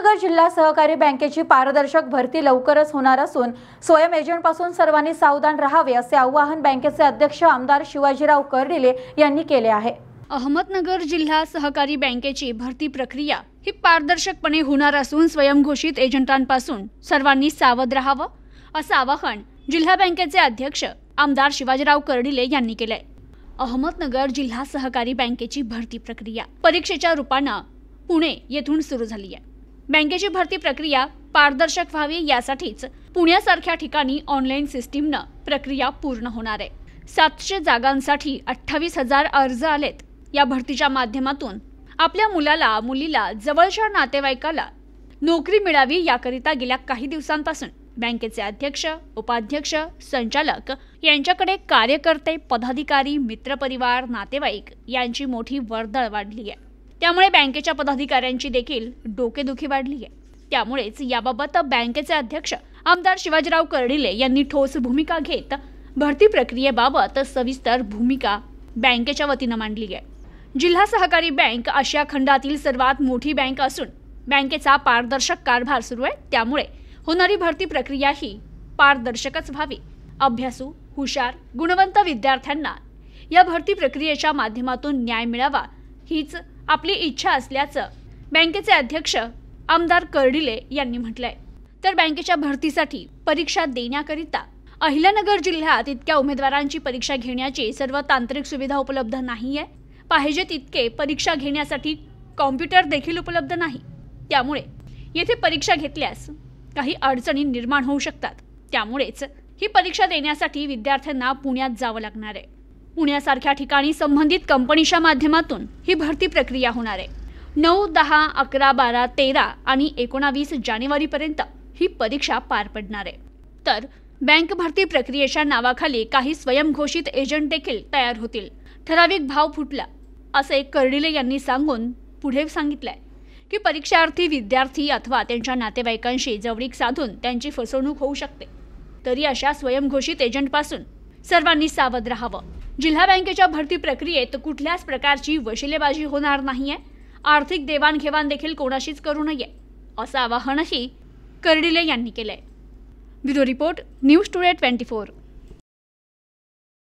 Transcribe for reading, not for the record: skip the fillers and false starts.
अहमदनगर जिल्हा सहकारी बँकेची पारदर्शक भरती लवकरच होणार असून स्वयं एजंटपासून सर्वांनी सावधान राहावे असे आवाहन बँकेचे अध्यक्ष आमदार शिवाजीराव कर्डिले यांनी केले आहे। अहमदनगर जिल्हा सहकारी बँकेची भरती प्रक्रिया ही पारदर्शकपणे होणार असून स्वयंघोषित एजंटांपासून सर्वांनी सावध राहावं असं आवाहन जिल्हा बँकेचे अध्यक्ष आमदार शिवाजीराव कर्डिले यांनी केलंय। अहमदनगर जिल्हा सहकारी बँकेची भरती प्रक्रिया परीक्षेच्या रूपानं पुणे येथून सुरू झाली आहे। बँकेची भरती प्रक्रिया पारदर्शक व्हावी यासाठीच पुण्यासारख्या ठिकाणी ऑनलाईन सिस्टीमनं प्रक्रिया पूर्ण होणार आहे। 700 जागांसाठी 28,000 अर्ज आलेत। या भरतीच्या माध्यमातून आपल्या मुलाला मुलीला जवळच्या नातेवाईकाला नोकरी मिळावी याकरिता गेल्या काही दिवसांपासून बँकेचे अध्यक्ष, उपाध्यक्ष, संचालक यांच्याकडे कार्यकर्ते, पदाधिकारी, मित्रपरिवार, नातेवाईक यांची मोठी वर्दळ वाढली आहे। त्यामुळे बँकेच्या पदाधिकाऱ्यांची देखील डोकेदुखी वाढली आहे। त्यामुळेच याबाबत बँकेचे अध्यक्ष आमदार शिवाजीराव कर्डिले यांनी ठोस भूमिका घेत भरती प्रक्रियेबाबत सविस्तर भूमिका बँकेच्या वतीनं मांडली आहे। जिल्हा सहकारी बँक आशिया खंडातील सर्वात मोठी बँक असून बँकेचा पारदर्शक कारभार सुरू आहे। त्यामुळे होणारी भरती प्रक्रिया ही पारदर्शकच व्हावी। अभ्यासू, हुशार, गुणवंत विद्यार्थ्यांना या भरती प्रक्रियेच्या माध्यमातून न्याय मिळावा हीच आपली इच्छा असल्याचं बँकेचे अध्यक्ष आमदार कर्डिले यांनी म्हटलंय। तर बँकेच्या भरतीसाठी परीक्षा देण्याकरिता अहिल्यानगर जिल्ह्यात इतक्या उमेदवारांची परीक्षा घेण्याची सर्व तांत्रिक सुविधा उपलब्ध नाहीये। पाहिजे तितके परीक्षा घेण्यासाठी कॉम्प्युटर देखील उपलब्ध नाही। त्यामुळे येथे परीक्षा घेतल्यास काही अडचणी निर्माण होऊ शकतात। त्यामुळेच ही परीक्षा देण्यासाठी विद्यार्थ्यांना पुण्यात जावं लागणार आहे। पुण्यासारख्या ठिकाणी संबंधित कंपनीच्या माध्यमातून ही भरती प्रक्रिया होणार आहे। 9, 10, 11, 12, 13 आणि 19 जानेवारीपर्यंत ही परीक्षा पार पडणार आहे। तर बँक भरती प्रक्रियेच्या नावाखाली काही स्वयंघोषित एजंट देखील तयार होतील। ठराविक भाव फुटला असे कर्डिले यांनी सांगून पुढे सांगितलंय की परीक्षार्थी विद्यार्थी अथवा त्यांच्या नातेवाईकांशी जवळीक साधून त्यांची फसवणूक होऊ शकते। तरी अशा स्वयंघोषित एजंटपासून सर्वांनी सावध राहावं। जिल्हा बँकेच्या भरती प्रक्रियेत कुठल्याच प्रकारची वशिलेबाजी होणार नाहीये। आर्थिक देवाणघेवाण देखील कोणाशीच करू नये असं आवाहनही कर्डिले यांनी केलंय। Bureau report, news today 24।